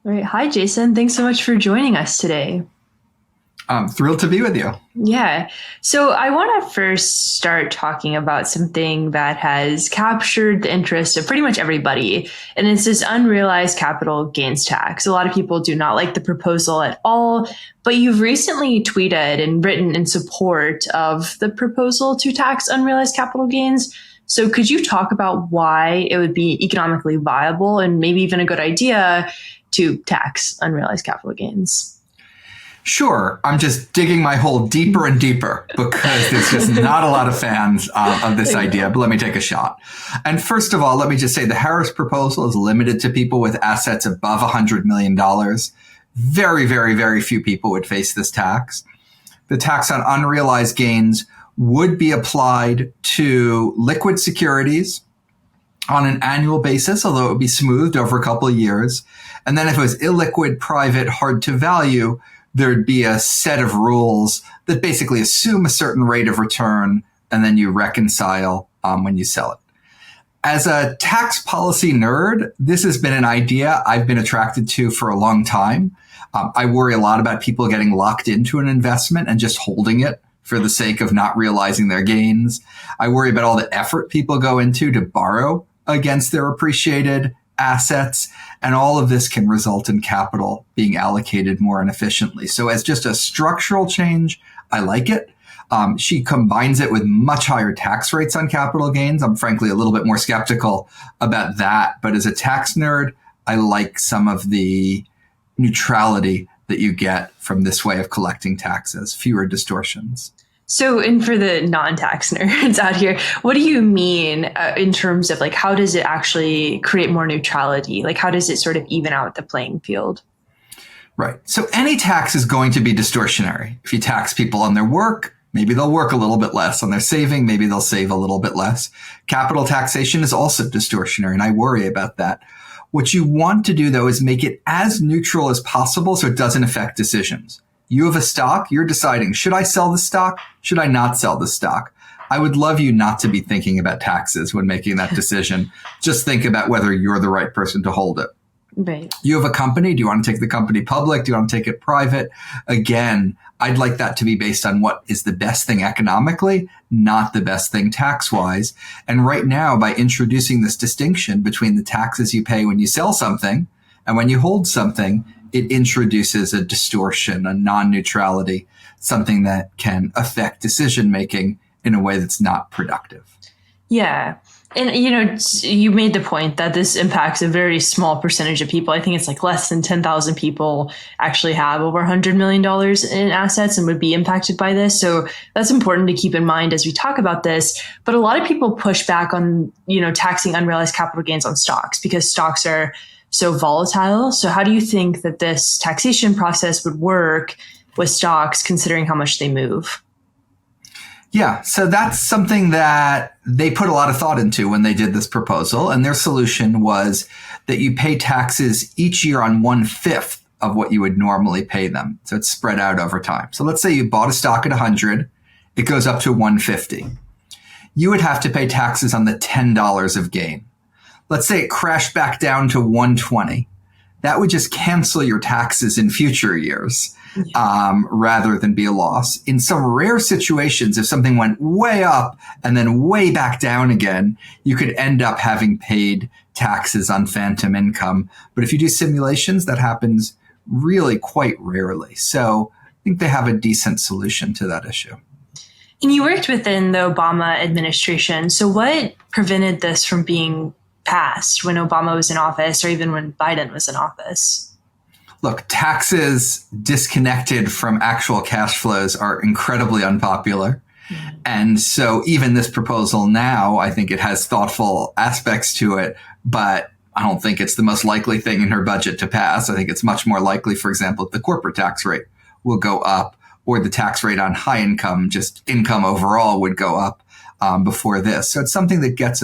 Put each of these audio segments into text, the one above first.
All right. Hi, Jason. Thanks so much for joining us today. I'm thrilled to be with you. Yeah. So I want to first start talking about something that has captured the interest of pretty much everybody, and it's this unrealized capital gains tax. A lot of people do not like the proposal at all, but you've recently tweeted and written in support of the proposal to tax unrealized capital gains. So could you talk about why it would be economically viable and maybe even a good idea to tax unrealized capital gains? Sure, I'm just digging my hole deeper and deeper because there's just not a lot of fans of this idea, but let me take a shot. And first of all, let me just say the Harris proposal is limited to people with assets above $100 million. Very, very, very few people would face this tax. The tax on unrealized gains would be applied to liquid securities on an annual basis, although it would be smoothed over a couple of years. And then if it was illiquid, private, hard to value, there'd be a set of rules that basically assume a certain rate of return, and then you reconcile when you sell it. As a tax policy nerd, this has been an idea I've been attracted to for a long time. I worry a lot about people getting locked into an investment and just holding it for the sake of not realizing their gains. I worry about all the effort people go into to borrow against their appreciated assets, and all of this can result in capital being allocated more inefficiently. So as just a structural change, I like it. She combines it with much higher tax rates on capital gains. I'm frankly a little bit more skeptical about that. But as a tax nerd, I like some of the neutrality that you get from this way of collecting taxes, fewer distortions. So, and for the non-tax nerds out here, what do you mean in terms of like how does it actually create more neutrality? Like how does it sort of even out the playing field? Right. So any tax is going to be distortionary. If you tax people on their work, maybe they'll work a little bit less. On their saving, maybe they'll save a little bit less. Capital taxation is also distortionary, and I worry about that. What you want to do, though, is make it as neutral as possible so it doesn't affect decisions. You have a stock, you're deciding, should I sell the stock? Should I not sell the stock? I would love you not to be thinking about taxes when making that decision. Just think about whether you're the right person to hold it. Right. You have a company. Do you want to take the company public? Do you want to take it private? Again, I'd like that to be based on what is the best thing economically, not the best thing tax-wise. And right now, by introducing this distinction between the taxes you pay when you sell something and when you hold something, it introduces a distortion, a non-neutrality, something that can affect decision-making in a way that's not productive. Yeah. And you made the point that this impacts a very small percentage of people. I think it's like less than 10,000 people actually have over $100 million in assets and would be impacted by this. So that's important to keep in mind as we talk about this. But a lot of people push back on, taxing unrealized capital gains on stocks because stocks are so volatile. So how do you think that this taxation process would work with stocks considering how much they move? Yeah, so that's something that they put a lot of thought into when they did this proposal. And their solution was that you pay taxes each year on 1/5 of what you would normally pay them. So it's spread out over time. So let's say you bought a stock at 100, it goes up to 150. You would have to pay taxes on the $10 of gain. Let's say it crashed back down to 120. That would just cancel your taxes in future years. Rather than be a loss. In some rare situations, if something went way up and then way back down again, you could end up having paid taxes on phantom income. But if you do simulations, that happens really quite rarely. So I think they have a decent solution to that issue. And you worked within the Obama administration. So what prevented this from being passed when Obama was in office or even when Biden was in office? Look, taxes disconnected from actual cash flows are incredibly unpopular. Mm-hmm. And so even this proposal now, I think it has thoughtful aspects to it, but I don't think it's the most likely thing in her budget to pass. I think it's much more likely, for example, that the corporate tax rate will go up or the tax rate on high income, just income overall would go up before this. So it's something that gets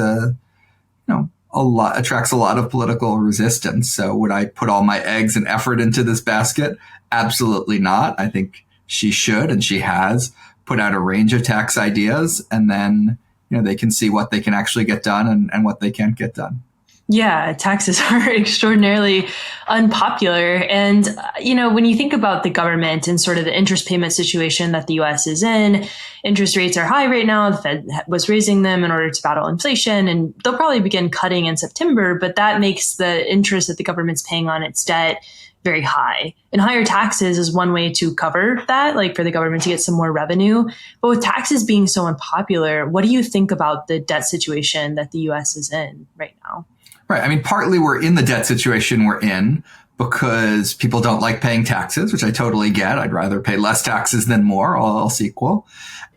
attracts a lot of political resistance. So would I put all my eggs and effort into this basket? Absolutely not. I think she should, and she has put out a range of tax ideas, and then they can see what they can actually get done and what they can't get done. Yeah, taxes are extraordinarily unpopular. And, when you think about the government and sort of the interest payment situation that the US is in, interest rates are high right now. The Fed was raising them in order to battle inflation, and they'll probably begin cutting in September, but that makes the interest that the government's paying on its debt very high. And higher taxes is one way to cover that, like for the government to get some more revenue. But with taxes being so unpopular, what do you think about the debt situation that the US is in right now? Right. I mean, partly we're in the debt situation we're in because people don't like paying taxes, which I totally get. I'd rather pay less taxes than more, all else equal.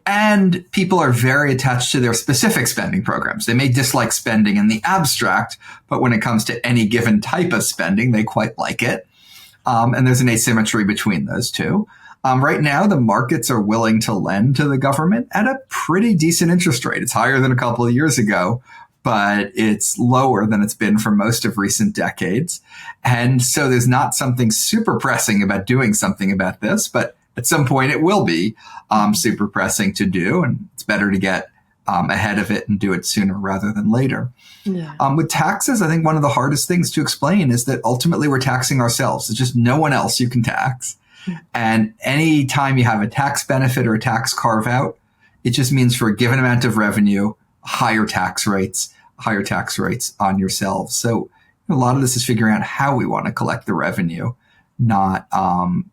And people are very attached to their specific spending programs. They may dislike spending in the abstract, but when it comes to any given type of spending, they quite like it. And there's an asymmetry between those two. Right now, the markets are willing to lend to the government at a pretty decent interest rate. It's higher than a couple of years ago, but it's lower than it's been for most of recent decades. And so there's not something super pressing about doing something about this, but at some point it will be super pressing to do. And it's better to get ahead of it and do it sooner rather than later. Yeah. With taxes, I think one of the hardest things to explain is that ultimately we're taxing ourselves. There's just no one else you can tax. And any time you have a tax benefit or a tax carve out, it just means for a given amount of revenue, higher tax rates on yourselves. So a lot of this is figuring out how we want to collect the revenue, not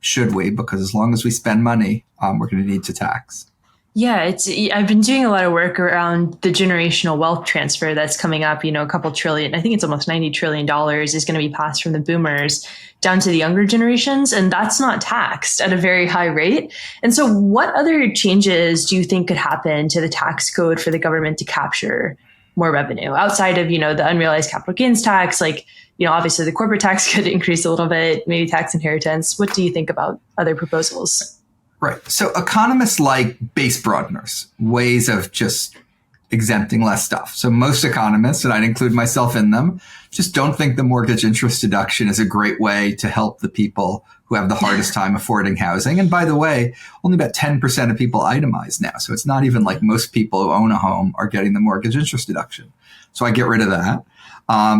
should we, because as long as we spend money, we're going to need to tax. Yeah, I've been doing a lot of work around the generational wealth transfer that's coming up, a couple trillion, I think it's almost $90 trillion is going to be passed from the boomers down to the younger generations. And that's not taxed at a very high rate. And so what other changes do you think could happen to the tax code for the government to capture more revenue outside of, the unrealized capital gains tax? Like, obviously the corporate tax could increase a little bit, maybe tax inheritance. What do you think about other proposals? Right. So economists like base broadeners, ways of just exempting less stuff. So most economists, and I'd include myself in them, just don't think the mortgage interest deduction is a great way to help the people who have the hardest time affording housing. And by the way, only about 10% of people itemize now. So it's not even like most people who own a home are getting the mortgage interest deduction. So I get rid of that.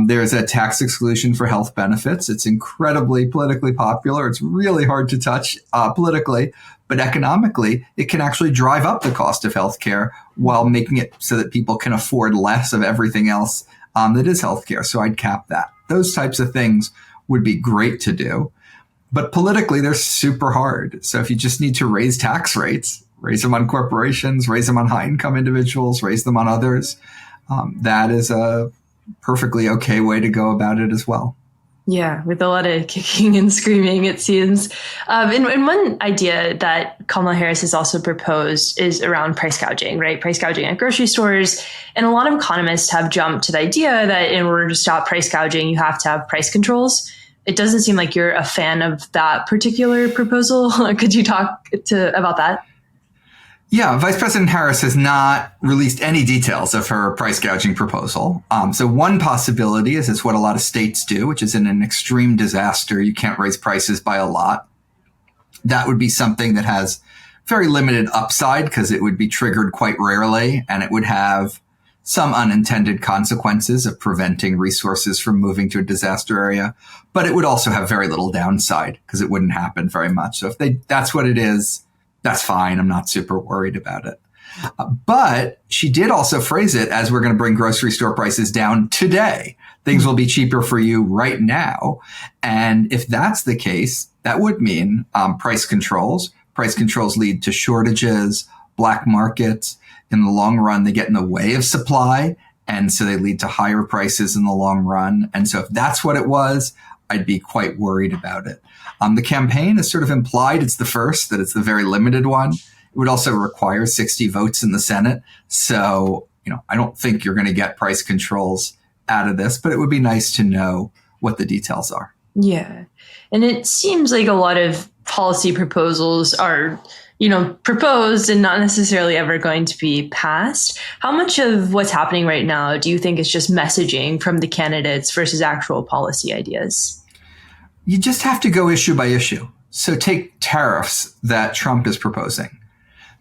There's a tax exclusion for health benefits. It's incredibly politically popular. It's really hard to touch politically, but economically, it can actually drive up the cost of healthcare while making it so that people can afford less of everything else that is healthcare. So I'd cap that. Those types of things would be great to do, but politically, they're super hard. So if you just need to raise tax rates, raise them on corporations, raise them on high income individuals, raise them on others, that is a perfectly okay way to go about it as well. Yeah, with a lot of kicking and screaming, it seems. And one idea that Kamala Harris has also proposed is around price gouging, right? Price gouging at grocery stores. And a lot of economists have jumped to the idea that in order to stop price gouging, you have to have price controls. It doesn't seem like you're a fan of that particular proposal. Could you talk about that? Yeah, Vice President Harris has not released any details of her price gouging proposal. So one possibility is it's what a lot of states do, which is in an extreme disaster, you can't raise prices by a lot. That would be something that has very limited upside because it would be triggered quite rarely, and it would have some unintended consequences of preventing resources from moving to a disaster area. But it would also have very little downside because it wouldn't happen very much. So if that's what it is, that's fine. I'm not super worried about it. But she did also phrase it as we're going to bring grocery store prices down today. Things will be cheaper for you right now. And if that's the case, that would mean price controls. Price controls lead to shortages, black markets. In the long run, they get in the way of supply. And so they lead to higher prices in the long run. And so if that's what it was, I'd be quite worried about it. The campaign has sort of implied it's the first, that it's the very limited one. It would also require 60 votes in the Senate. So, I don't think you're going to get price controls out of this, but it would be nice to know what the details are. Yeah. And it seems like a lot of policy proposals are, proposed and not necessarily ever going to be passed. How much of what's happening right now do you think is just messaging from the candidates versus actual policy ideas? You just have to go issue by issue. So take tariffs that Trump is proposing.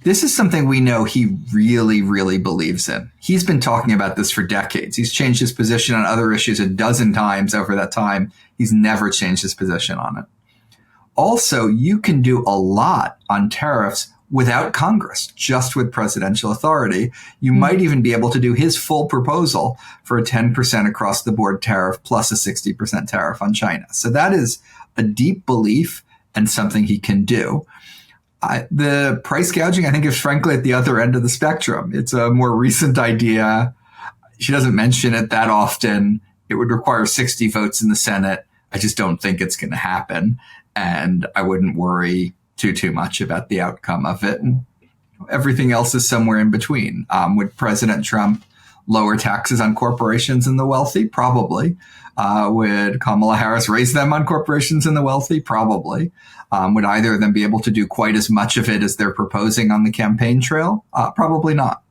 This is something we know he really, really believes in. He's been talking about this for decades. He's changed his position on other issues a dozen times over that time. He's never changed his position on it. Also, you can do a lot on tariffs without Congress, just with presidential authority. You might even be able to do his full proposal for a 10% across the board tariff plus a 60% tariff on China. So that is a deep belief and something he can do. The price gouging, I think, is frankly at the other end of the spectrum. It's a more recent idea. She doesn't mention it that often. It would require 60 votes in the Senate. I just don't think it's going to happen. And I wouldn't worry too much about the outcome of it. And everything else is somewhere in between. Would President Trump lower taxes on corporations and the wealthy? Probably. Would Kamala Harris raise them on corporations and the wealthy? Probably. Would either of them be able to do quite as much of it as they're proposing on the campaign trail? Probably not.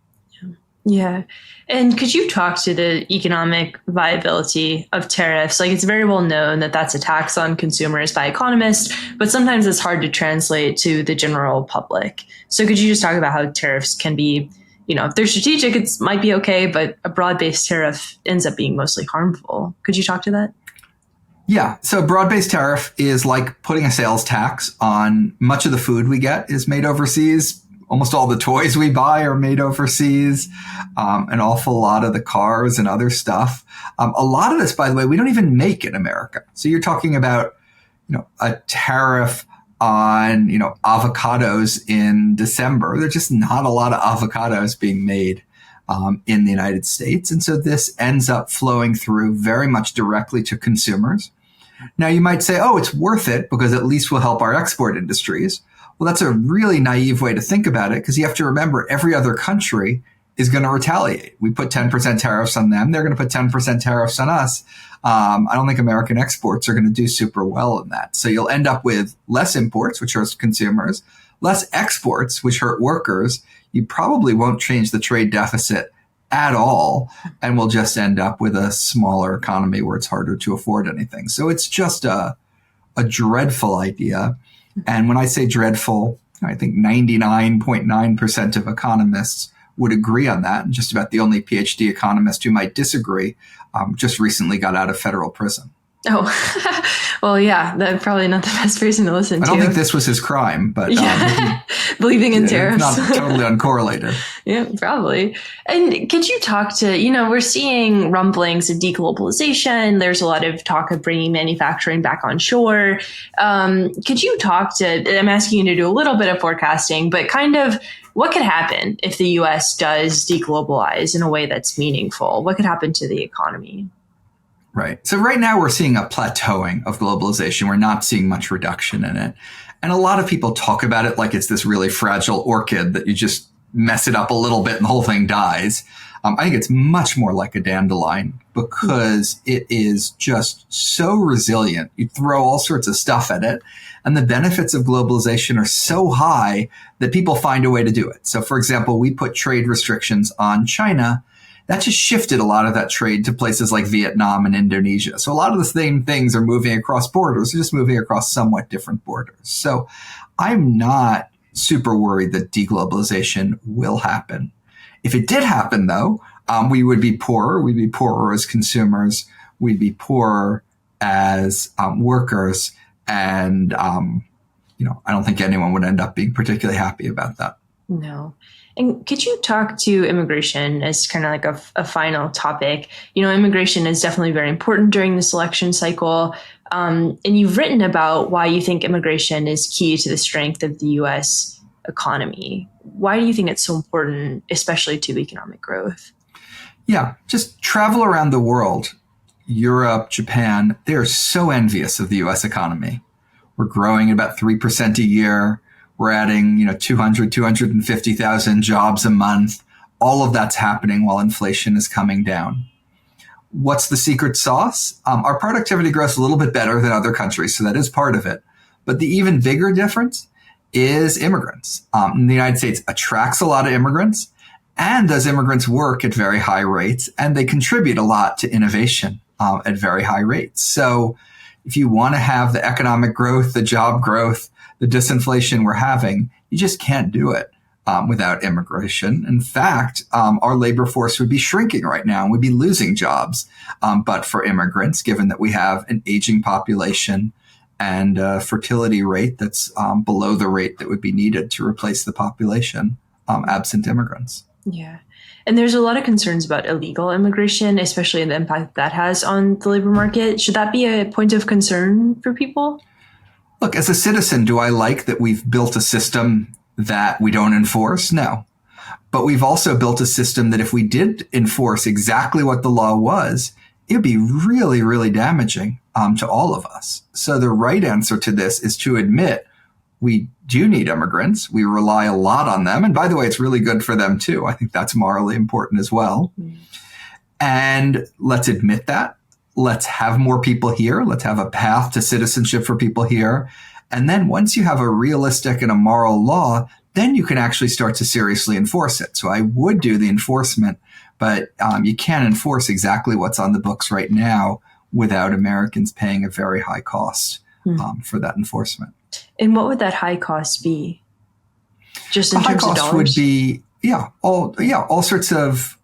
Yeah. And could you talk to the economic viability of tariffs? Like, it's very well known that that's a tax on consumers by economists, but sometimes it's hard to translate to the general public. So could you just talk about how tariffs can be, if they're strategic, it might be okay, but a broad-based tariff ends up being mostly harmful. Could you talk to that? Yeah. So broad-based tariff is like putting a sales tax on much of the food we get is made overseas. Almost all the toys we buy are made overseas. An awful lot of the cars and other stuff. A lot of this, by the way, we don't even make in America. So you're talking about, a tariff on, avocados in December. There's just not a lot of avocados being made in the United States. And so this ends up flowing through very much directly to consumers. Now you might say, oh, it's worth it because at least we'll help our export industries. Well, that's a really naive way to think about it because you have to remember every other country is going to retaliate. We put 10% tariffs on them. They're going to put 10% tariffs on us. I don't think American exports are going to do super well in that. So you'll end up with less imports, which hurts consumers, less exports, which hurt workers. You probably won't change the trade deficit at all. And we'll just end up with a smaller economy where it's harder to afford anything. So it's just a dreadful idea. And when I say dreadful, I think 99.9% of economists would agree on that. And just about the only PhD economist who might disagree just recently got out of federal prison. Oh, well, yeah, that's probably not the best person to listen to. I don't think this was his crime, but believing in tariffs. Not totally uncorrelated. Yeah, probably. And could you talk to, we're seeing rumblings of deglobalization. There's a lot of talk of bringing manufacturing back on shore. Could you talk to, I'm asking you to do a little bit of forecasting, but kind of what could happen if the U.S. does deglobalize in a way that's meaningful? What could happen to the economy? Right. So right now we're seeing a plateauing of globalization. We're not seeing much reduction in it. And a lot of people talk about it like it's this really fragile orchid that you just mess it up a little bit and the whole thing dies. I think it's much more like a dandelion because it is just so resilient. You throw all sorts of stuff at it and the benefits of globalization are so high that people find a way to do it. So for example, we put trade restrictions on China. That just shifted a lot of that trade to places like Vietnam and Indonesia. So a lot of the same things are moving across borders, they're just moving across somewhat different borders. So I'm not super worried that deglobalization will happen. If it did happen, though, we would be poorer. We'd be poorer as consumers. We'd be poorer as workers. And, I don't think anyone would end up being particularly happy about that. No. And could you talk to immigration as kind of like a final topic? Immigration is definitely very important during this election cycle. And you've written about why you think immigration is key to the strength of the U.S. economy. Why do you think it's so important, especially to economic growth? Yeah, just travel around the world, Europe, Japan, they're so envious of the U.S. economy. We're growing at about 3% a year. We're adding, 250,000 jobs a month. All of that's happening while inflation is coming down. What's the secret sauce? Our productivity growth is a little bit better than other countries, so that is part of it. But the even bigger difference is immigrants. The United States attracts a lot of immigrants, and those immigrants work at very high rates, and they contribute a lot to innovation at very high rates. So if you want to have the economic growth, the job growth, the disinflation we're having, you just can't do it without immigration. In fact, our labor force would be shrinking right now and we'd be losing jobs, but for immigrants, given that we have an aging population and a fertility rate that's below the rate that would be needed to replace the population absent immigrants. Yeah. And there's a lot of concerns about illegal immigration, especially the impact that has on the labor market. Should that be a point of concern for people? Look, as a citizen, do I like that we've built a system that we don't enforce? No. But we've also built a system that if we did enforce exactly what the law was, it would be really, really damaging to all of us. So the right answer to this is to admit we do need immigrants. We rely a lot on them. And by the way, it's really good for them too. I think that's morally important as well. Mm. And let's admit that. Let's have more people here. Let's have a path to citizenship for people here. And then once you have a realistic and a moral law, then you can actually start to seriously enforce it. So I would do the enforcement, but you can't enforce exactly what's on the books right now without Americans paying a very high cost for that enforcement. And what would that high cost be? Just in terms of dollars? High cost would be, all sorts of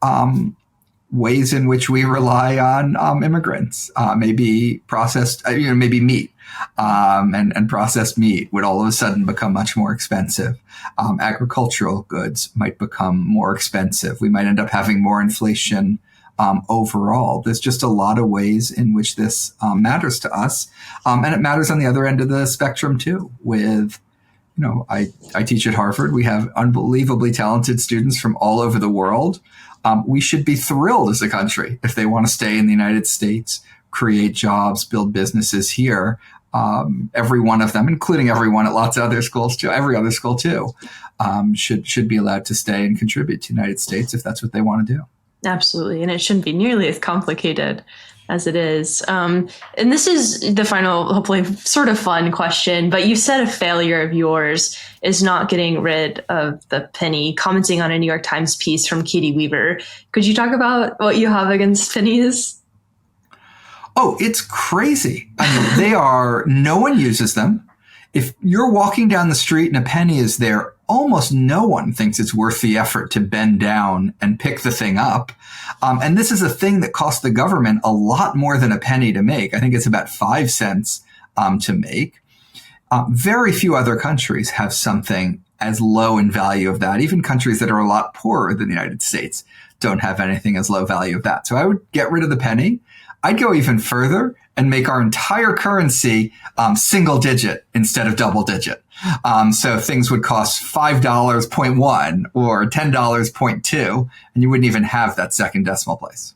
ways in which we rely on immigrants. Maybe processed, maybe meat, and processed meat would all of a sudden become much more expensive. Agricultural goods might become more expensive. We might end up having more inflation overall. There's just a lot of ways in which this matters to us. And it matters on the other end of the spectrum too with, I teach at Harvard. We have unbelievably talented students from all over the world. We should be thrilled as a country if they want to stay in the United States, create jobs, build businesses here. Every one of them, including everyone at lots of other schools too, every other school too, should be allowed to stay and contribute to the United States if that's what they want to do. Absolutely. And it shouldn't be nearly as complicated as it is. And this is the final, hopefully sort of fun question, but you said a failure of yours is not getting rid of the penny, commenting on a New York Times piece from Katie Weaver. Could you talk about what you have against pennies? Oh, it's crazy. I mean, no one uses them. If you're walking down the street and a penny is there, almost no one thinks it's worth the effort to bend down and pick the thing up. And this is a thing that costs the government a lot more than a penny to make. I think it's about 5 cents to make. Very few other countries have something as low in value of that. Even countries that are a lot poorer than the United States don't have anything as low value of that. So I would get rid of the penny. I'd go even further and make our entire currency single digit instead of double digit. So things would cost $5.1 or $10.2, and you wouldn't even have that second decimal place.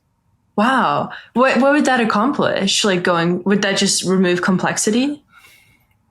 Wow. What would that accomplish? Would that just remove complexity?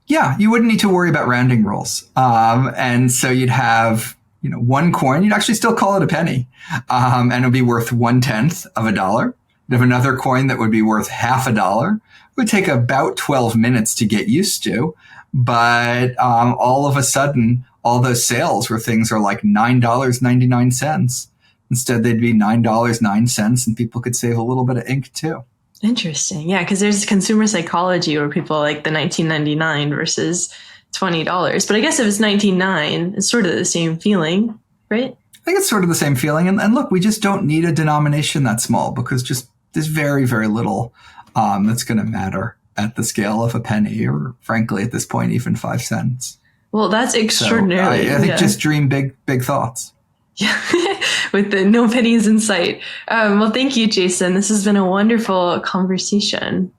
Yeah, you wouldn't need to worry about rounding rules. And so you'd have, one coin, you'd actually still call it a penny, and it would be worth 1/10 of a dollar. You'd have another coin that would be worth half a dollar. It would take about 12 minutes to get used to. But all of a sudden, all those sales where things are like $9.99. Instead, they'd be $9.09, and people could save a little bit of ink too. Interesting. Yeah, because there's consumer psychology where people like the $19.99 versus $20. But I guess if it's $19.99, it's sort of the same feeling, right? I think it's sort of the same feeling. And look, we just don't need a denomination that small because just there's very, very little that's going to matter at the scale of a penny or, frankly, at this point, even 5 cents. Well, that's extraordinary. So I think just dream big, big thoughts. Yeah, with the no pennies in sight. Well, thank you, Jason. This has been a wonderful conversation.